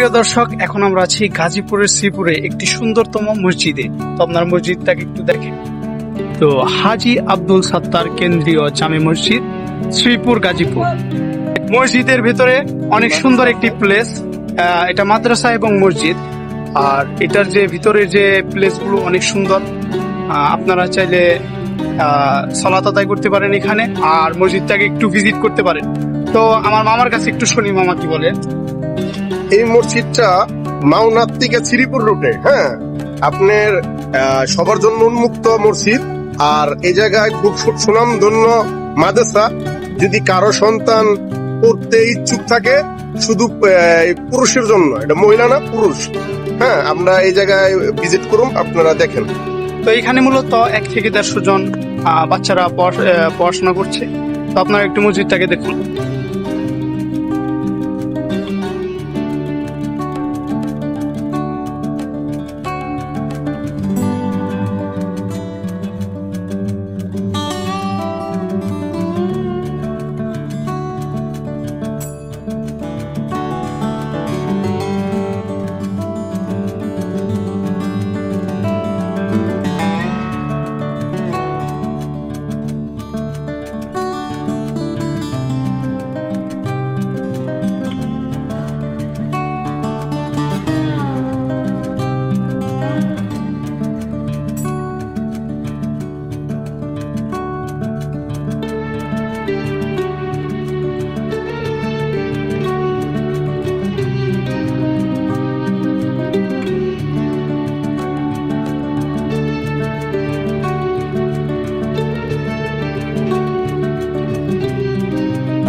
প্রিয় দর্শক, এখন আমরা আছি গাজীপুরের শ্রীপুরে একটি সুন্দরতম মসজিদে। তো আপনার মসজিদটাকে একটু দেখেন। তো হাজী আব্দুল সাত্তার কেন্দ্রীয় জামে মসজিদ, শ্রীপুর, গাজীপুর। মসজিদের ভেতরে অনেক সুন্দর একটি প্লেস। এটা মাদ্রাসা এবং মসজিদ, আর এটার যে ভিতরের যে প্লেসগুলো অনেক সুন্দর। আপনারা চাইলে সালাত আদায় করতে পারেন এখানে, আর মসজিদটাকে একটু ভিজিট করতে পারেন। তো আমার মামার কাছে একটু শুনি, মামা কি বলে। এই মসজিদটা মাওনার থেকে শ্রীপুর রুটে, হ্যাঁ, আপনার সবার জন্য উন্মুক্ত মসজিদ। আর এই জায়গায় খুব সুনামধন্য মাদ্রাসা। যদি কারো সন্তান পড়তে ইচ্ছুক থাকে, শুধু পুরুষের জন্য, এটা মহিলা না, পুরুষ। হ্যাঁ, আমরা এই জায়গায় ভিজিট করুন, আপনারা দেখেন। তো এখানে মূলত 1 থেকে 150 জন বাচ্চারা পড়াশোনা করছে। তো আপনারা একটু মসজিদটাকে দেখুন।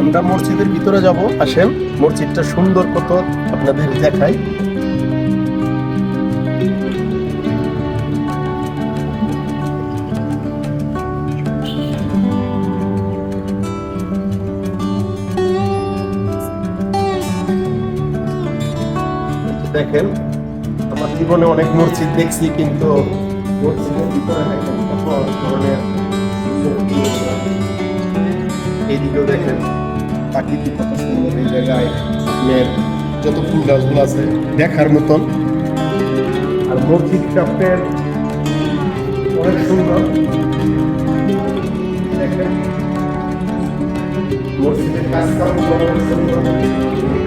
আমরা মসজিদের ভিতরে যাব, আসেন। মসজিদটা সুন্দর কত আপনাদের দেখাই। দেখেন, আমার জীবনে অনেক মসজিদ দেখছি, কিন্তু মসজিদের ভিতরে দেখেন কত ধরনের এইদিকেও দেখেন প্রাকৃতিক কত সুন্দর। এই জায়গায় আপনার যত ফুল গাছগুলো আছে দেখার মতন। আর মসজিদটা আপনার অনেক সুন্দর। দেখেন মসজিদের কাজকর্মগুলো অনেক সুন্দর।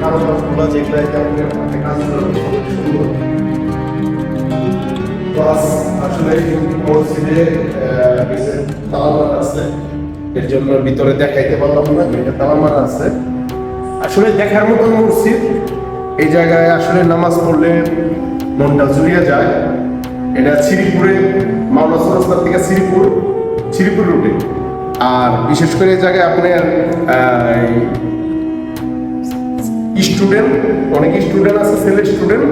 কারো গাছগুলো যেগুলো আপনার হাতে কাজ করে অনেক সুন্দর। আসলে মসজিদে তালা মারা আছে, এর জন্য ভিতরে দেখাইতে পারলাম না, এটা তালা মারা আছে। আসলে দেখার মতন মসজিদ। এই জায়গায় আসলে নামাজ পড়লে মনটা জুড়িয়ে যায়। এটা শ্রীপুরে, মাওনা চৌরাস্তা থেকে শ্রীপুর রুটে। আর বিশেষ করে এই জায়গায় আপনার স্টুডেন্ট, অনেক স্টুডেন্ট আছে, ছেলে স্টুডেন্ট।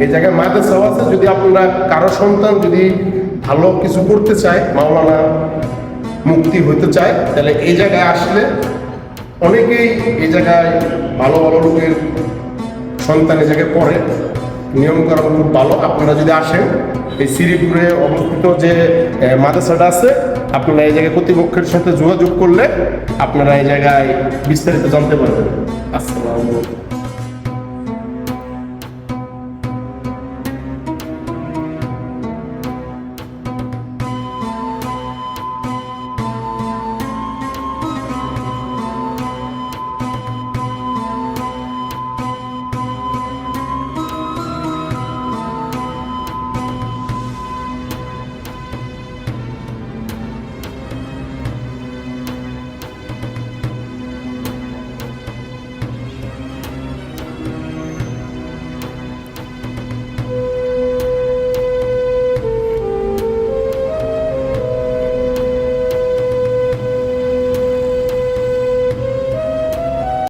এই জায়গায় মাদ্রাসাও আছে। যদি আপনারা কারো সন্তান যদি ভালো কিছু করতে চায়, মাওলানা মুক্তি হতে চায়, তাহলে এই জায়গায় আসলে অনেকেই এই জায়গায় ভালো ভালো লোকের সন্তান এই জায়গায় পড়ে। নিয়মকানুন খুব ভালো। আপনারা যদি আসেন, এই শ্রীপুরে অবস্থিত যে মাদ্রাসাটা আছে, আপনারা এই জায়গায় কর্তৃপক্ষের সাথে যোগাযোগ করলে আপনারা এই জায়গায় বিস্তারিত জানতে পারবেন। আসসালামু আলাইকুম।